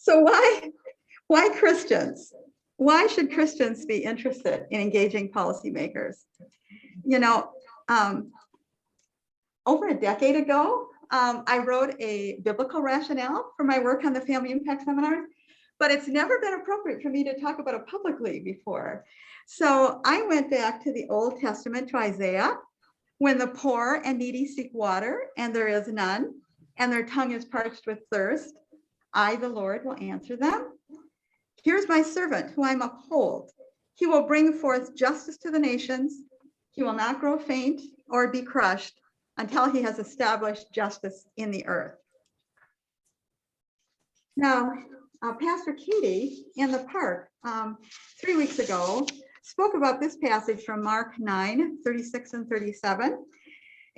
So why Christians? Why should Christians be interested in engaging policymakers? You know, over a decade ago, I wrote a biblical rationale for my work on the Family Impact Seminars, but it's never been appropriate for me to talk about it publicly before. So I went back to the Old Testament, to Isaiah, when the poor and needy seek water and there is none, and their tongue is parched with thirst, I, the Lord, will answer them. Here's my servant who I uphold. He will bring forth justice to the nations. He will not grow faint or be crushed until he has established justice in the earth. Now, Pastor Katie in the park 3 weeks ago spoke about this passage from Mark 9:36 and 37.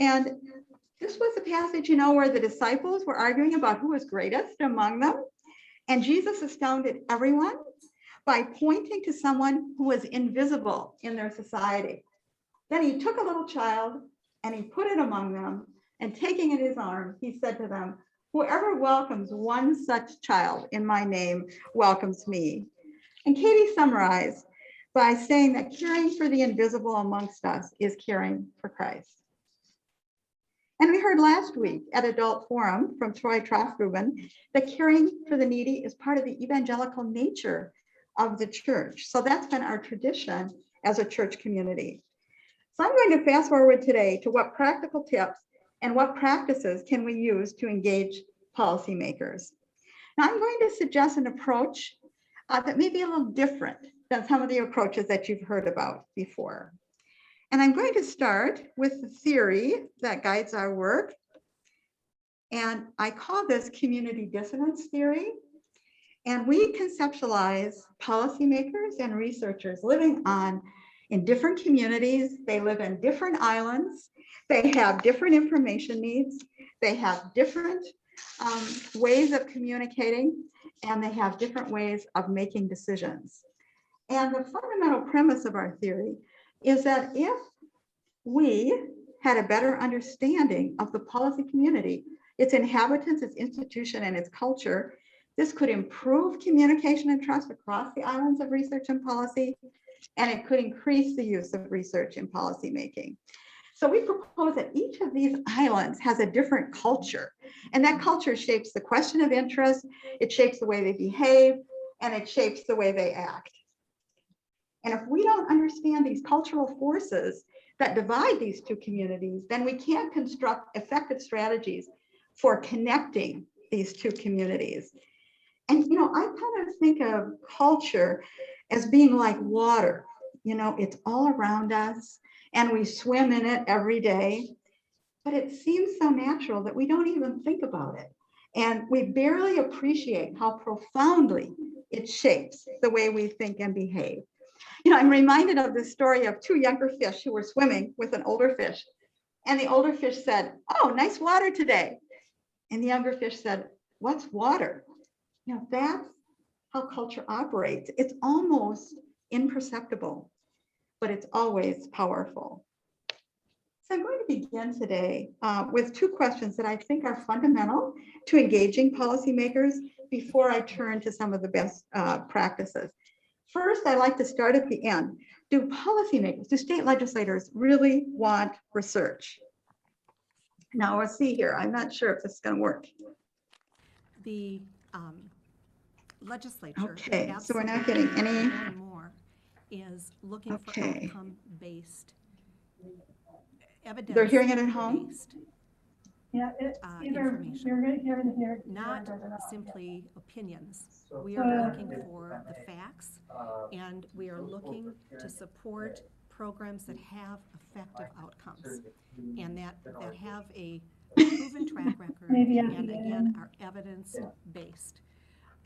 And this was a passage, you know, where the disciples were arguing about who was greatest among them. And Jesus astounded everyone by pointing to someone who was invisible in their society. Then he took a little child and he put it among them, and taking in his arms, he said to them, "Whoever welcomes one such child in my name welcomes me." And Katie summarized by saying that caring for the invisible amongst us is caring for Christ. And we heard last week at Adult Forum from Troy Troftruben that caring for the needy is part of the evangelical nature of the church. So that's been our tradition as a church community. So I'm going to fast forward today to what practical tips and what practices can we use to engage policymakers. Now I'm going to suggest an approach that may be a little different than some of the approaches that you've heard about before. And I'm going to start with the theory that guides our work. And I call this community dissonance theory. And we conceptualize policymakers and researchers living in different communities. They live in different islands. They have different information needs. They have different ways of communicating, and they have different ways of making decisions. And the fundamental premise of our theory is that if we had a better understanding of the policy community, its inhabitants, its institution, and its culture, this could improve communication and trust across the islands of research and policy, and it could increase the use of research in policymaking. So we propose that each of these islands has a different culture, and that culture shapes the question of interest, it shapes the way they behave, and it shapes the way they act. And if we don't understand these cultural forces that divide these two communities, then we can't construct effective strategies for connecting these two communities. And, you know, I kind of think of culture as being like water. You know, it's all around us and we swim in it every day, but it seems so natural that we don't even think about it. And we barely appreciate how profoundly it shapes the way we think and behave. You know, I'm reminded of the story of two younger fish who were swimming with an older fish. And the older fish said, "Oh, nice water today." And the younger fish said, "What's water?" You know, that's how culture operates. It's almost imperceptible, but it's always powerful. So I'm going to begin today with two questions that I think are fundamental to engaging policymakers before I turn to some of the best practices. First, I like to start at the end. Do policymakers, do state legislators really want research? Now we'll see here. I'm not sure if this is going to work. The legislature, okay, so we're not getting any more and more, is looking for outcome-based evidence. They're hearing it at home? Yeah, it's either you're going to hear it here, not simply opinions. We are looking for the facts, and we are looking to support programs that have effective outcomes and that have a proven track record and again are evidence-based.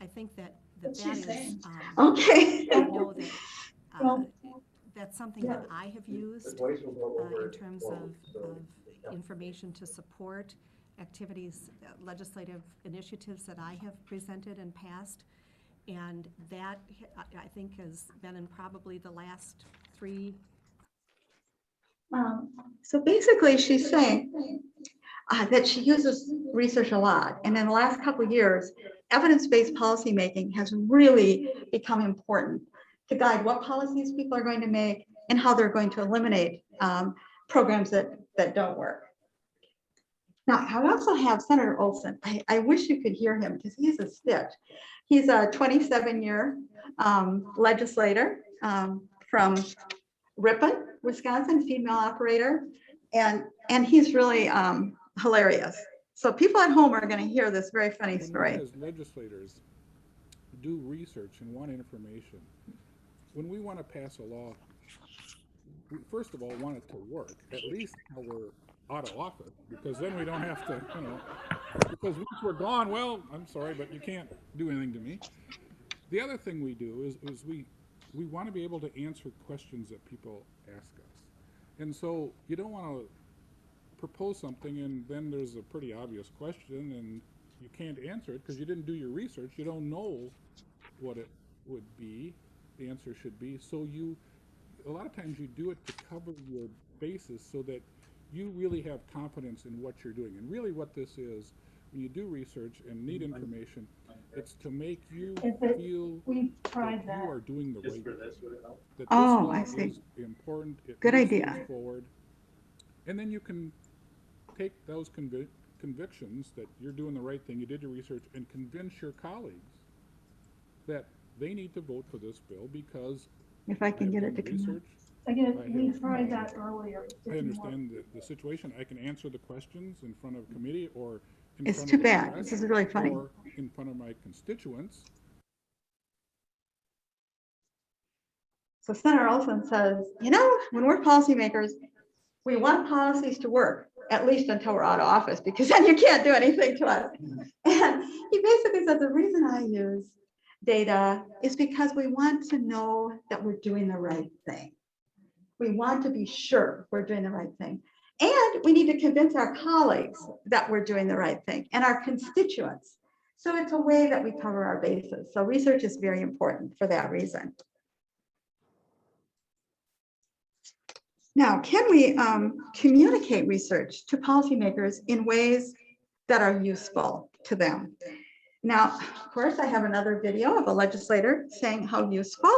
I think that is okay. I know that that's something that I have used in terms of information to support activities, legislative initiatives that I have presented and passed, and that I think has been in probably the last 3. So basically she's saying that she uses research a lot, and in the last couple of years evidence-based policymaking has really become important to guide what policies people are going to make and how they're going to eliminate programs that don't work. Now, I also have Senator Olson. I wish you could hear him because he's a stitch. He's a 27-year legislator from Ripon, Wisconsin, female operator, and he's really hilarious. So people at home are going to hear this very funny story. As legislators do research and want information, when we want to pass a law, we first of all want it to work, at least while we're out of office, because then we don't have to, because once we're gone, well, I'm sorry, but you can't do anything to me. The other thing we do is we want to be able to answer questions that people ask us. And so you don't want to propose something and then there's a pretty obvious question and you can't answer it because you didn't do your research. You don't know what it would be, the answer should be. So a lot of times you do it to cover your basis so that you really have confidence in what you're doing. And really what this is, when you do research and need information, it's to make you feel that you are doing the right thing. That Oh, this I see. is important. Good moves idea. things forward. And then you can take those convictions that you're doing the right thing, you did your research, and convince your colleagues that they need to vote for this bill because If I can get it to come out. research. Again, we tried that earlier. I understand the situation. I can answer the questions in front of a committee or in It's front too of the bad. press This is really funny. or in front of my constituents. So Senator Olson says, when we're policymakers, we want policies to work, at least until we're out of office, because then you can't do anything to us. And he basically said, the reason I use data is because we want to know that we're doing the right thing. We want to be sure we're doing the right thing. And we need to convince our colleagues that we're doing the right thing and our constituents. So it's a way that we cover our bases. So research is very important for that reason. Now, can we communicate research to policymakers in ways that are useful to them? Now, of course, I have another video of a legislator saying how useful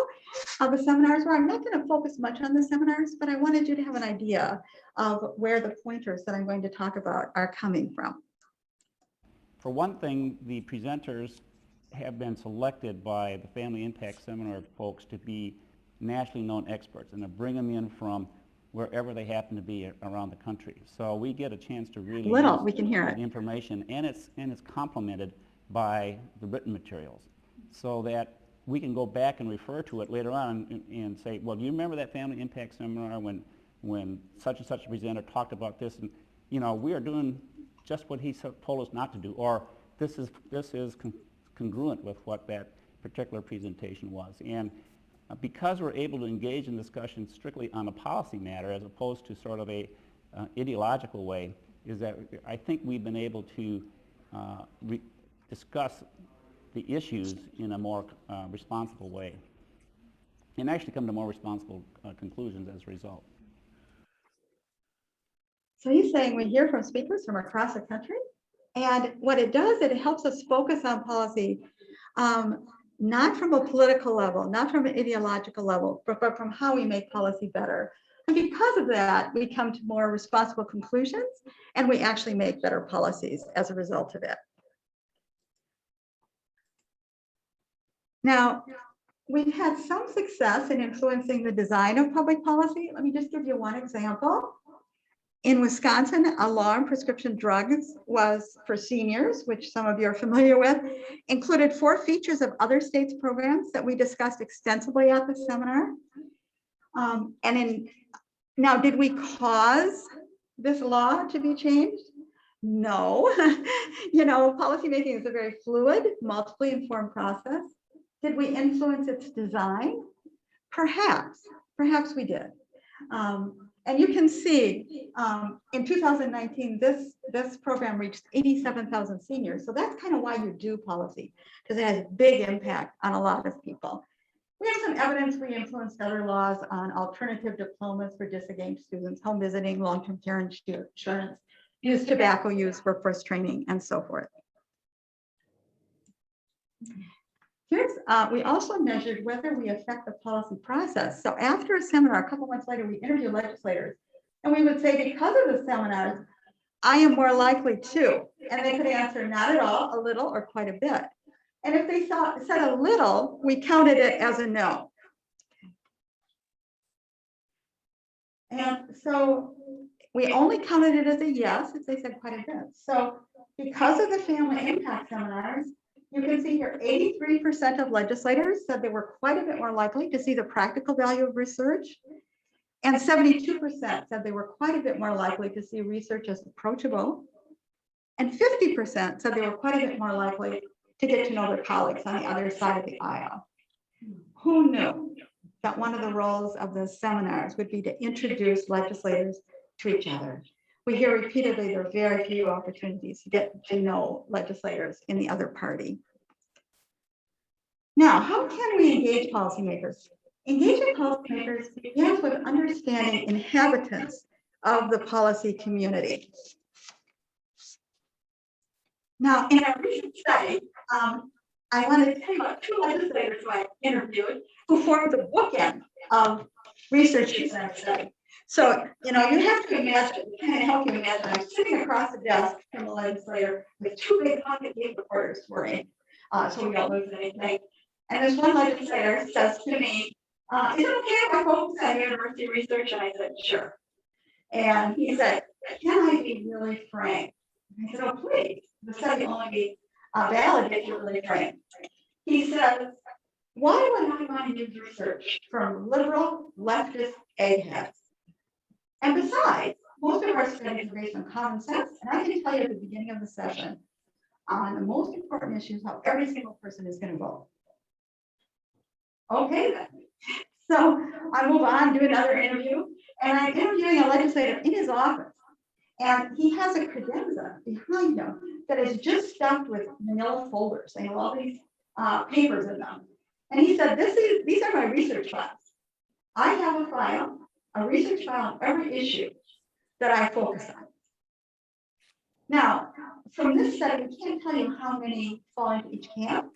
the seminars were. I'm not going to focus much on the seminars, but I wanted you to have an idea of where the pointers that I'm going to talk about are coming from. For one thing, the presenters have been selected by the Family Impact Seminar folks to be nationally known experts, and they're bringing them in from wherever they happen to be around the country. So we get a chance to really We can hear that it. information, and it's complemented by the written materials, so that we can go back and refer to it later on and say, well, do you remember that Family Impact Seminar when such and such a presenter talked about this, and we are doing just what he told us not to do, or this is congruent with what that particular presentation was. And because we're able to engage in discussion strictly on a policy matter as opposed to sort of a ideological way, is that I think we've been able to discuss the issues in a more responsible way and actually come to more responsible conclusions as a result. So he's saying we hear from speakers from across the country, and what it does, it helps us focus on policy, not from a political level, not from an ideological level, but from how we make policy better. And because of that, we come to more responsible conclusions, and we actually make better policies as a result of it. Now, we've had some success in influencing the design of public policy. Let me just give you one example. In Wisconsin, a law on prescription drugs was for seniors, which some of you are familiar with, included 4 features of other states' programs that we discussed extensively at the seminar. Now, did we cause this law to be changed? No. Policymaking is a very fluid, multiply informed process. Did we influence its design? Perhaps we did. And you can see in 2019, this program reached 87,000 seniors. So that's kind of why you do policy, because it has a big impact on a lot of people. We have some evidence we influenced other laws on alternative diplomas for disengaged students, home visiting, long-term care insurance, youth tobacco use, workforce training, and so forth. Here's, we also measured whether we affect the policy process. So after a seminar, a couple months later, we interviewed legislators, and we would say, because of the seminars, I am more likely to. And they could answer not at all, a little, or quite a bit. And if they said a little, we counted it as a no. And so we only counted it as a yes if they said quite a bit. So because of the family impact seminars, you can see here 83% of legislators said they were quite a bit more likely to see the practical value of research. And 72% said they were quite a bit more likely to see research as approachable. And 50% said they were quite a bit more likely to get to know their colleagues on the other side of the aisle. Who knew that one of the roles of the seminars would be to introduce legislators to each other? We hear repeatedly there are very few opportunities to get to know legislators in the other party. Now, how can we engage policymakers? Engaging policymakers begins with understanding inhabitants of the policy community. Now, in a recent study, I wanted to tell you about two legislators who I interviewed who formed the bookend of research in our study. So, you have to imagine, kind of help you imagine, I'm sitting across the desk from a legislator with two big pocket tape recorders for me, so we don't lose anything. And this one legislator says to me, is it okay if I focus on university research? And I said, sure. And he said, can I be really frank? And I said, oh, please. The study will only be valid if you're really frank. He says, why would I want to use research from liberal leftist eggheads? And besides, most of our studies are based on common sense, and I can tell you at the beginning of the session on the most important issues how every single person is going to vote. Okay, then. So I move on, do another interview, and I'm interviewing a legislator in his office, and he has a credenza behind him that is just stuffed with manila folders. They have all these papers in them. And he said, these are my research files. I have a research file on every issue that I focus on. Now, from this study, we can't tell you how many fall into each camp,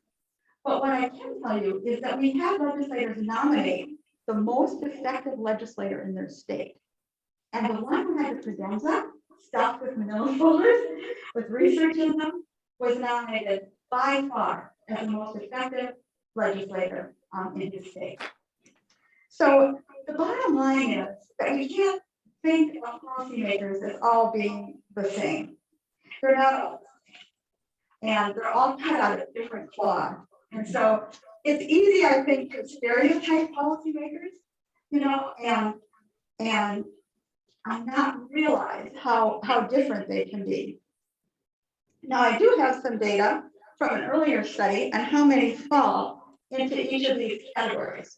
but what I can tell you is that we have legislators nominate the most effective legislator in their state. And the one who had the credenza stuffed with manila folders with research in them was nominated by far as the most effective legislator in his state. So the bottom line is that we can't think of policymakers as all being the same. They're not all the same. And they're all cut out of different cloth. And so it's easy, I think, to stereotype policymakers, and not realize how different they can be. Now, I do have some data from an earlier study on how many fall into each of these categories.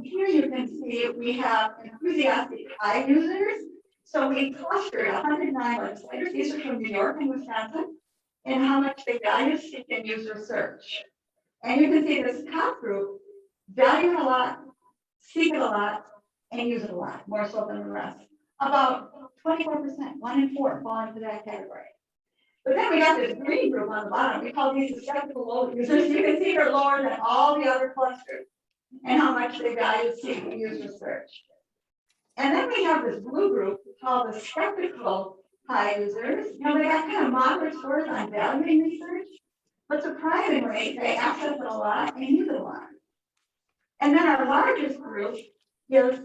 Here you can see we have enthusiastic high users. So we clustered 109 legislators, these are from New York and Wisconsin, and how much they value, seek, and use research. And you can see this top group value it a lot, seek it a lot, and use it a lot, more so than the rest. About 24%, 1 in 4 fall into that category. But then we got this green group on the bottom. We call these the skeptical low users. You can see they're lower than all the other clusters and how much they value, seek, and use research. And then we have this blue group called the skeptical high users. They got kind of moderate scores on valuing research, but surprisingly, they access it a lot and use it a lot. And then our largest group is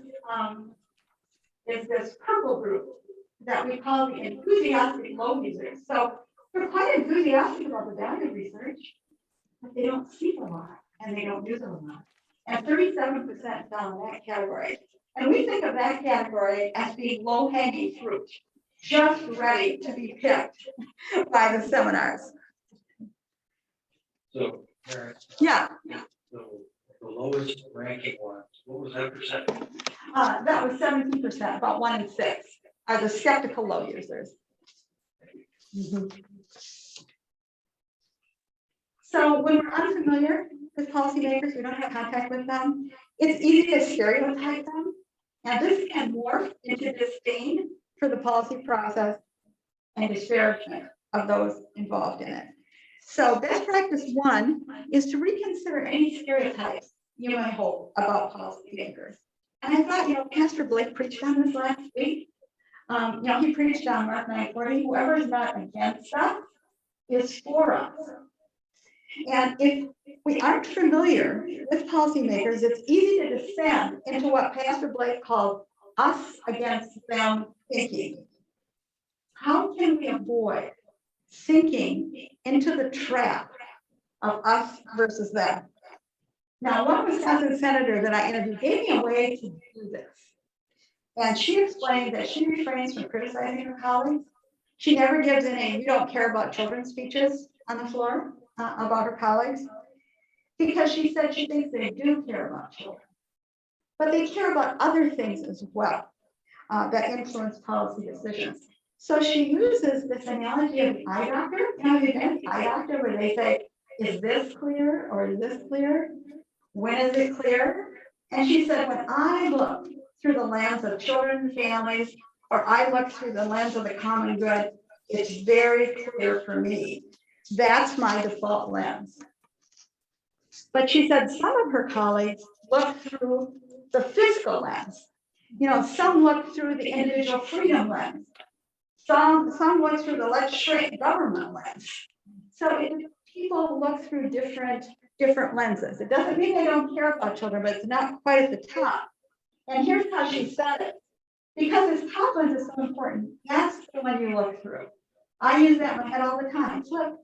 this purple group that we call the enthusiastic low users. So they're quite enthusiastic about the value of research, but they don't seek a lot and they don't use it a lot. And 37% fell in that category. And we think of that category as being low-hanging fruit, just ready to be picked by the seminars. So, Yeah. the lowest ranking ones, what was that percent? That was 17%, about 1 in 6 are the skeptical low users. So when we're unfamiliar with policymakers, we don't have contact with them, it's easy to stereotype them. And this can morph into disdain for the policy process and disparagement of those involved in it. So best practice 1 is to reconsider any stereotypes you might hold about policymakers. And I thought, Pastor Blake preached on this last week. He preached on Mark 9:40, whoever is not against us is for us. And if we aren't familiar with policymakers, it's easy to descend into what Pastor Blake called us against them thinking. How can we avoid sinking into the trap of us versus them? Now, one Wisconsin senator that I interviewed gave me a way to do this. And she explained that she refrains from criticizing her colleagues. She never gives any "we don't care about children" speeches on the floor about her colleagues, because she said she thinks they do care about children, but they care about other things as well that influence policy decisions. So she uses this analogy of the eye doctor. You've done the eye doctor where they say, is this clear or is this clear? When is it clear? And she said, when I look through the lens of children and families, or I look through the lens of the common good, it's very clear for me. That's my default lens. But she said some of her colleagues look through the fiscal lens. Some look through the individual freedom lens. Some look through the let's shrink government lens. So people look through different lenses. It doesn't mean they don't care about children, but it's not quite at the top. And here's how she said it. Because this top lens is so important, that's the one you look through. I use that in my head all the time. Look,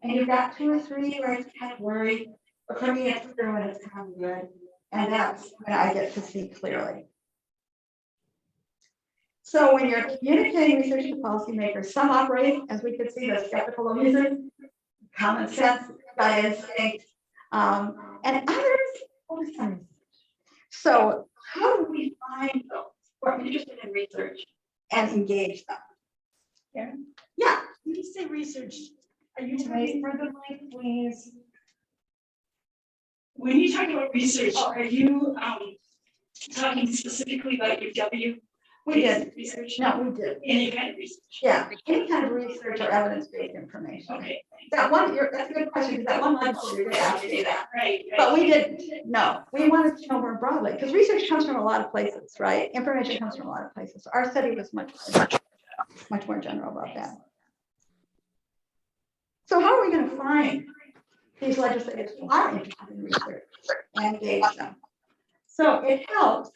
and you've got 2 or 3 where it's kind of worried, but for me, it's clear when it's kind of good. And that's when I get to see clearly. So when you're communicating research to policymakers, some operate, as we could see, the skeptical abuser, common sense, gut instinct, and others focus on research. So how do we find those who are interested in research and engage them? Yeah. When you say research, are you talking further, Mike, please? When you talk about research, are you talking specifically about your W? We did. Research? No, we did. Any kind of research? Yeah, any kind of research or evidence-based information. Okay. That's a good question, because that one legislator did ask me that. Right. But we didn't. No, we wanted to know more broadly, because research comes from a lot of places, right? Information comes from a lot of places. So our study was much more general about that. So how are we going to find these legislators who are interested in research and engage them? So it helps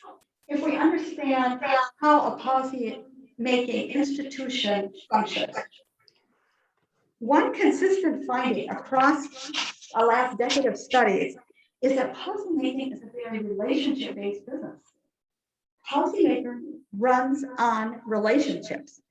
if we understand how a policy-making institution functions. One consistent finding across the last decade of studies is that policymaking is a very relationship-based business. Policymaking runs on relationships.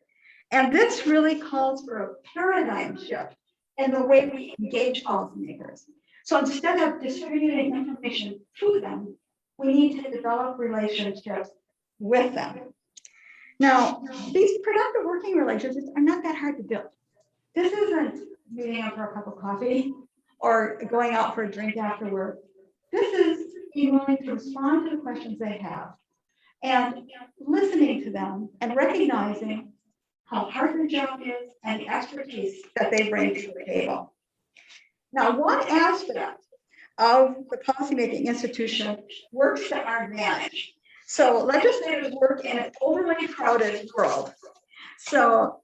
And this really calls for a paradigm shift in the way we engage policymakers. So instead of distributing information to them, we need to develop relationships with them. Now, these productive working relationships are not that hard to build. This isn't meeting up for a cup of coffee or going out for a drink after work. This is being willing to respond to the questions they have and listening to them and recognizing how hard their job is and the expertise that they bring to the table. Now, one aspect of the policymaking institution works to our advantage. So legislators work in an overly crowded world. So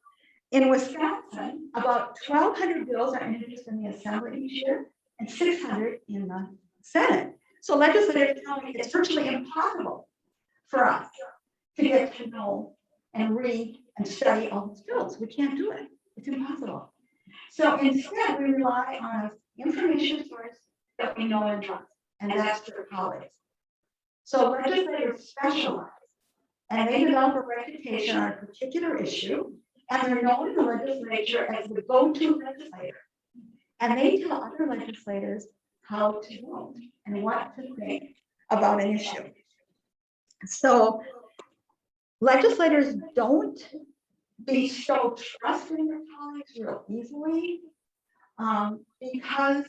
in Wisconsin, about 1,200 bills are introduced in the Assembly each year and 600 in the Senate. So legislators tell me it's virtually impossible for us to get to know and read and study all these bills. We can't do it. It's impossible. So instead, we rely on an information source that we know and trust, and that's their colleagues. So legislators specialize, and they develop a reputation on a particular issue, and they're known in the legislature as the go-to legislator. And they tell other legislators how to vote and what to think about an issue. So legislators don't bestow trust in their colleagues real easily, because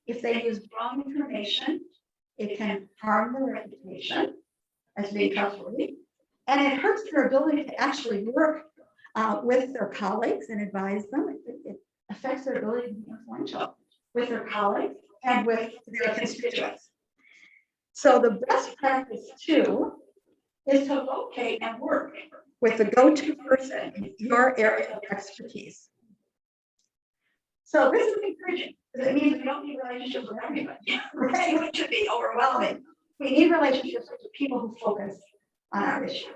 if they use wrong information, it can harm their reputation as being trustworthy, and it hurts their ability to actually work with their colleagues and advise them. It affects their ability to be influential with their colleagues and with their constituents. So the best practice too is to locate and work with the go-to person in your area of expertise. So this is encouraging because it means we don't need relationships with everybody, right? Which should be overwhelming. We need relationships with the people who focus on our issue.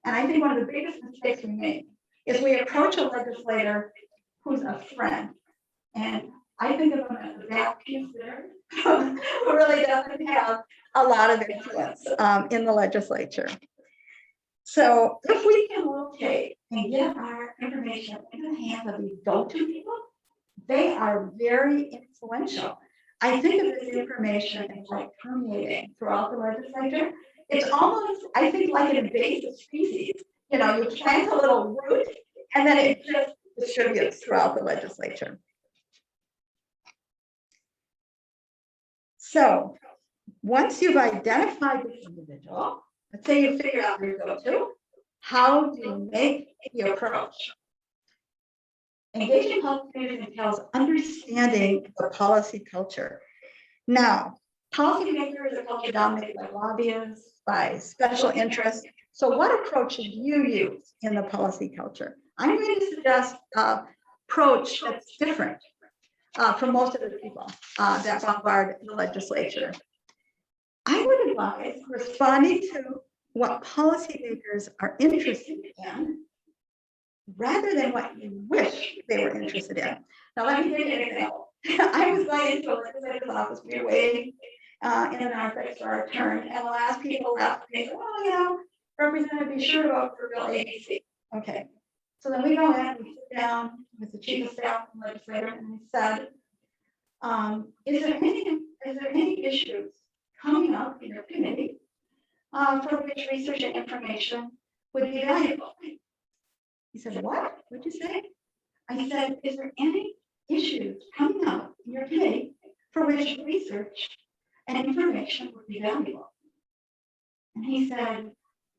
And I think one of the biggest mistakes we make is we approach a legislator who's a friend. And I think of them as a vacuum there, who really doesn't have a lot of influence in the legislature. So if we can locate and get our information into the hands of these go-to people, they are very influential. I think of this information as like permeating throughout the legislature. It's almost, I think, like an invasive species. You know, you plant a little root and then it just distributes throughout the legislature. So once you've identified this individual, let's say you figure out where you go to, how do you make the approach? Engaging policymakers entails understanding the policy culture. Now, policymakers are culture dominated by lobbyists, by special interests. So what approach should you use in the policy culture? I'm going to suggest an approach that's different from most of the people that bombard the legislature. I would advise responding to what policymakers are interested in rather than what you wish they were interested in. Now, let me give you an example. I was going into a legislator's office, we were waiting in an office for our turn, and the last people left, they said, well, you know, Representative, be sure to vote for Bill ABC. Okay. So then we go in, we sit down with the chief of staff and legislator, and we said, is there any issues coming up in your committee for which research and information would be valuable? He said, what? What'd you say? I said, is there any issues coming up in your committee for which research and information would be valuable? And he said,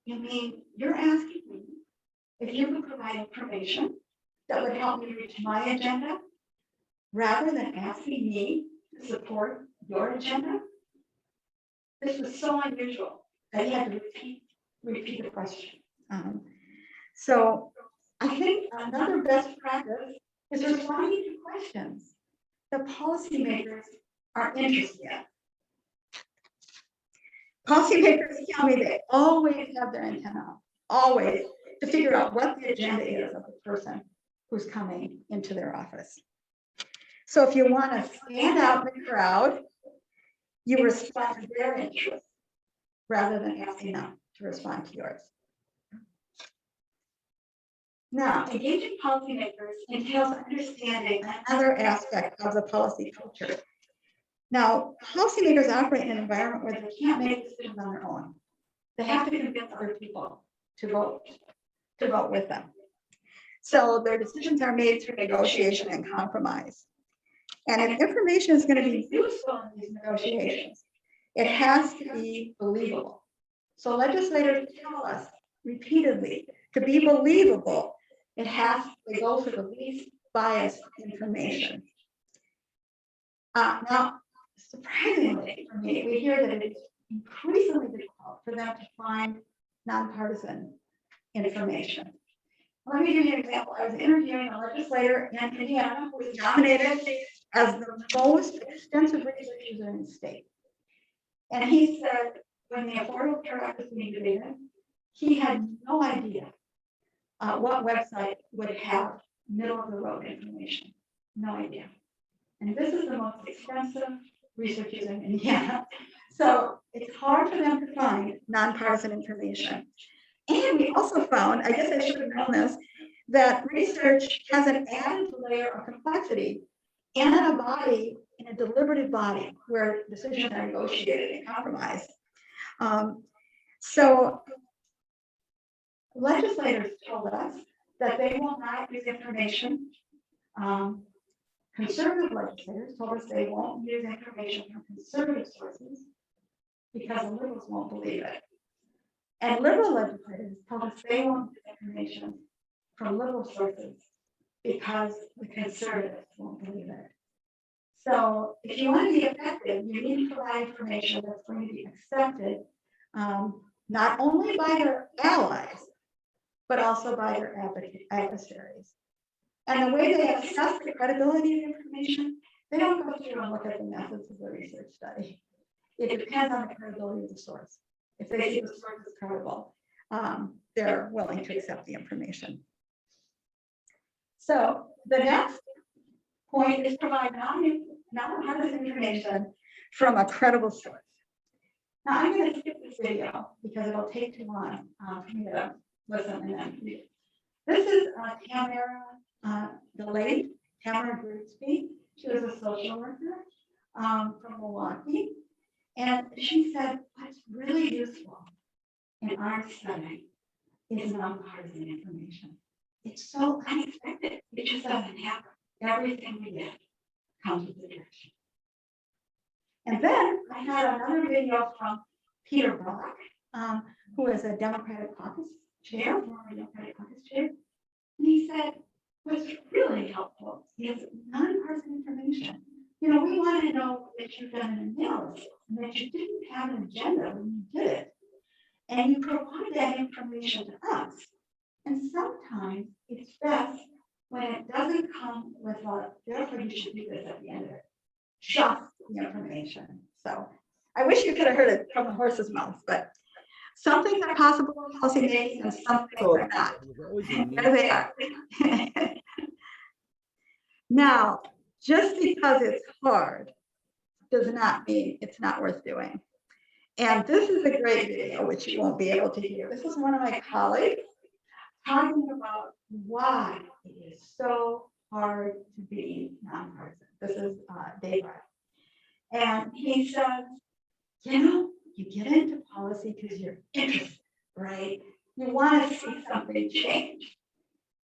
you mean you're asking me if you could provide information that would help me reach my agenda rather than asking me to support your agenda? This was so unusual that he had to repeat the question. So I think another best practice is responding to questions that policymakers are interested in. Policymakers tell me they always have their antenna up, always, to figure out what the agenda is of the person who's coming into their office. So if you want to stand out in the crowd, you respond to their interests rather than asking them to respond to yours. Now, engaging policymakers entails understanding another aspect of the policy culture. Now, policymakers operate in an environment where they can't make decisions on their own. They have to convince other people to vote with them. So their decisions are made through negotiation and compromise. And if information is going to be useful in these negotiations, it has to be believable. So legislators tell us repeatedly, to be believable, it has to go for the least biased information. Now, surprisingly for me, we hear that it is increasingly difficult for them to find nonpartisan information. Let me give you an example. I was interviewing a legislator in Indiana who was nominated as the most extensive research user in the state. And he said when the Affordable Care Act was being debated, he had no idea what website would have middle of the road information. No idea. And this is the most extensive research user in Indiana. So it's hard for them to find nonpartisan information. And we also found, I guess I should have known this, that research has an added layer of complexity in a body, in a deliberative body, where decisions are negotiated and compromised. So legislators told us that they will not use information. Conservative legislators told us they won't use information from conservative sources because the liberals won't believe it. And liberal legislators told us they won't use information from liberal sources because the conservatives won't believe it. So if you want to be effective, you need to provide information that's going to be accepted, not only by their allies, but also by their adversaries. And the way they assess the credibility of information, they don't go through and look at the methods of the research study. It depends on the credibility of the source. If they see the source is credible, they're willing to accept the information. So the next point is provide nonpartisan information from a credible source. Now I'm going to skip this video because it'll take too long for me to listen and then read. This is Tamara, the late Tamara Grigsby. She was a social worker from Milwaukee. And she said, what's really useful in our study is nonpartisan information. It's so unexpected. It just doesn't happen. Everything we get comes with the direction. And then I had another video from Peter Brock, who is a Democratic Caucus chair, former Democratic Caucus chair. And he said, what's really helpful is nonpartisan information. You know, we want to know that you've done an analysis and that you didn't have an agenda when you did it. And you provide that information to us. And sometimes it's best when it doesn't come with a, therefore you should do this at the end of it. Just the information. So I wish you could have heard it from the horse's mouth, but some things are possible in policy making and some things are not. There they are. Now, just because it's hard does not mean it's not worth doing. And this is a great video, which you won't be able to hear. This is one of my colleagues talking about why it is so hard to be nonpartisan. This is Dave Wright. And he says, you know, you get into policy because you're interested, right? You want to see something change.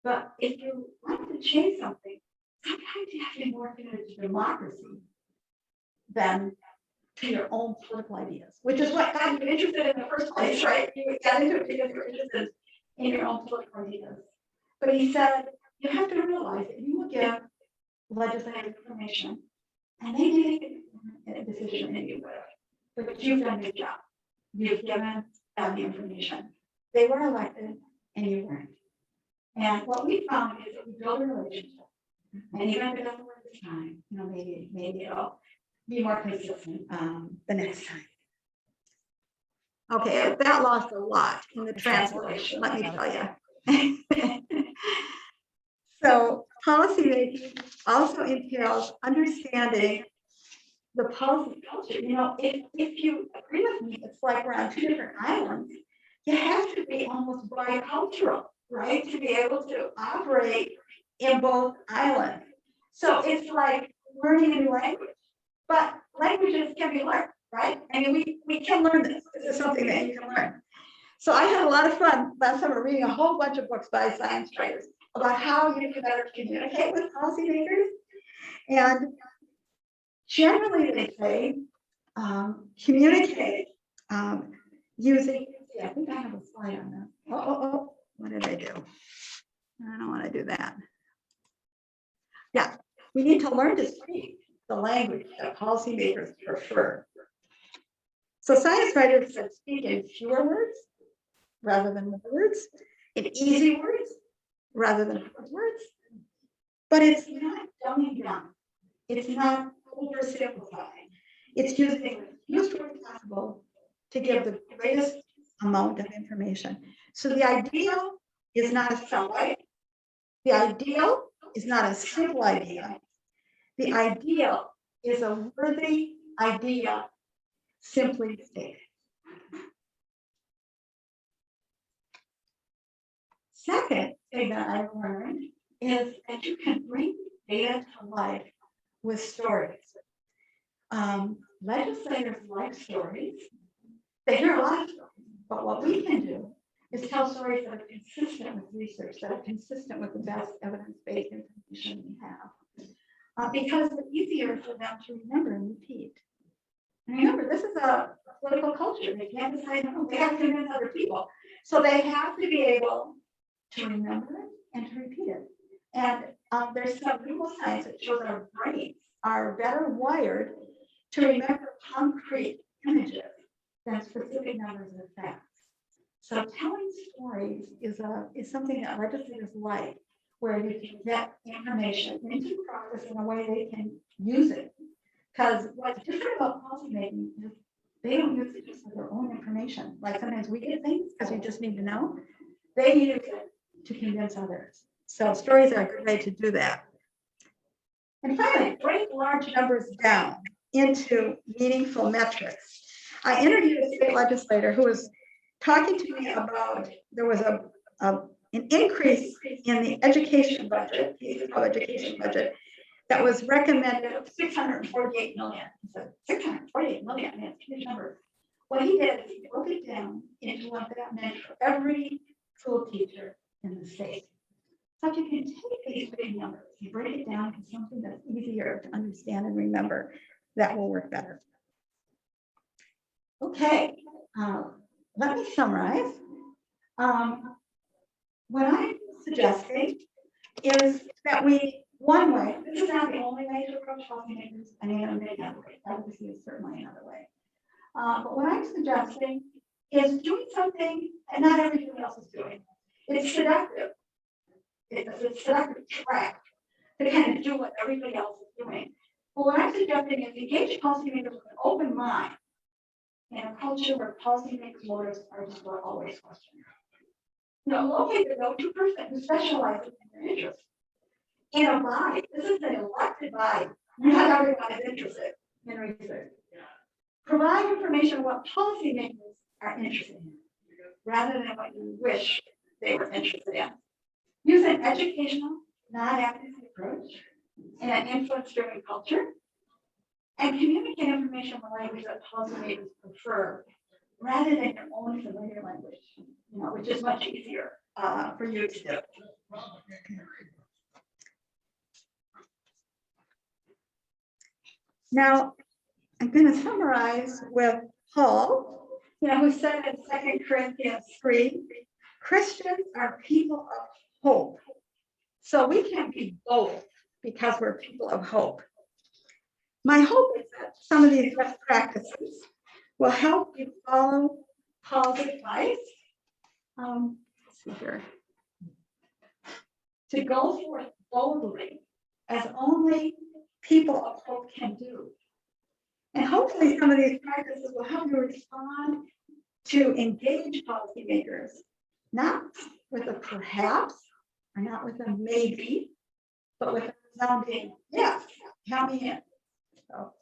But if you want to change something, sometimes you have to be more committed to democracy than to your own political ideas, which is what got you interested in the first place, right? You got into it because you're interested in your own political ideas. But he said, you have to realize that you will give legislative information and they make a decision anyway. But you've done your job. You've given them the information. They were elected and you weren't. And what we found is that we build a relationship. And even if it doesn't work this time, you know, maybe it'll be more consistent the next time. Okay, that lost a lot in the translation, let me tell you. So policy making also entails understanding the policy culture. You know, if you agree with me, it's like we're on two different islands. You have to be almost bicultural, right, to be able to operate in both islands. So it's like learning a new language, but languages can be learned, right? I mean, we can learn this. This is something that you can learn. So I had a lot of fun last summer reading a whole bunch of books by science writers about how you can better communicate with policymakers. And generally they say communicate using, I think I have a slide on that. Oh, what did I do? I don't want to do that. Yeah, we need to learn to speak the language that policymakers prefer. So science writers said speak in fewer words rather than more words, in easy words rather than hard words. But it's not dumbing down. It's not oversimplifying. It's using the fewest words possible to give the greatest amount of information. So the ideal is not a soundbite. The ideal is not a simple idea. The ideal is a worthy idea simply stated. Second thing that I learned is that you can bring data to life with stories. Legislators like stories. They hear a lot of stories, but what we can do is tell stories that are consistent with research, that are consistent with the best evidence-based information we have. Because it's easier for them to remember and repeat. And remember, this is a political culture. They can't decide, no, they have to convince other people. So they have to be able to remember and to repeat it. And there's some neuroscience that shows our brains are better wired to remember concrete images than specific numbers and facts. So telling stories is something that legislators like, where you can get information into the process in a way they can use it. Because what's different about policymaking is they don't use it just for their own information. Like sometimes we get things because we just need to know. They use it to convince others. So stories are a good way to do that. And finally, break large numbers down into meaningful metrics. I interviewed a state legislator who was talking to me about there was an increase in the education budget, the education budget, that was recommended of $648 million. He said, $648 million, I mean, it's a huge number. What he did is he broke it down into what that meant for every school teacher in the state. So you can take these big numbers, you break it down into something that's easier to understand and remember. That will work better. Okay, let me summarize. What I'm suggesting is that one way, this is not the only way to approach policymakers, I mean, there are many other ways, advocacy is certainly another way. But what I'm suggesting is doing something that not everybody else is doing. It's seductive. It's a seductive track to kind of do what everybody else is doing. But what I'm suggesting is engage policymakers with an open mind in a culture where policymakers' motives are just always questioned. Locate the go-to person who specializes in their interests. In a body, this is an elected body. Not everyone is interested in research. Provide information on what policymakers are interested in, rather than what you wish they were interested in. Use an educational, non-advocacy approach in an influence-driven culture, and communicate information in the language that policymakers prefer, rather than your own familiar language, which is much easier for you to do. Now, I'm going to summarize with Paul, who said in 2 Corinthians 3, Christians are people of hope. So we can be both because we're people of hope. My hope is that some of these best practices will help you follow Paul's advice. Let's see here. To go forth boldly as only people of hope can do. And hopefully some of these practices will help you respond to engage policymakers, not with a perhaps, or not with a maybe, but with a resounding yes, count me in. So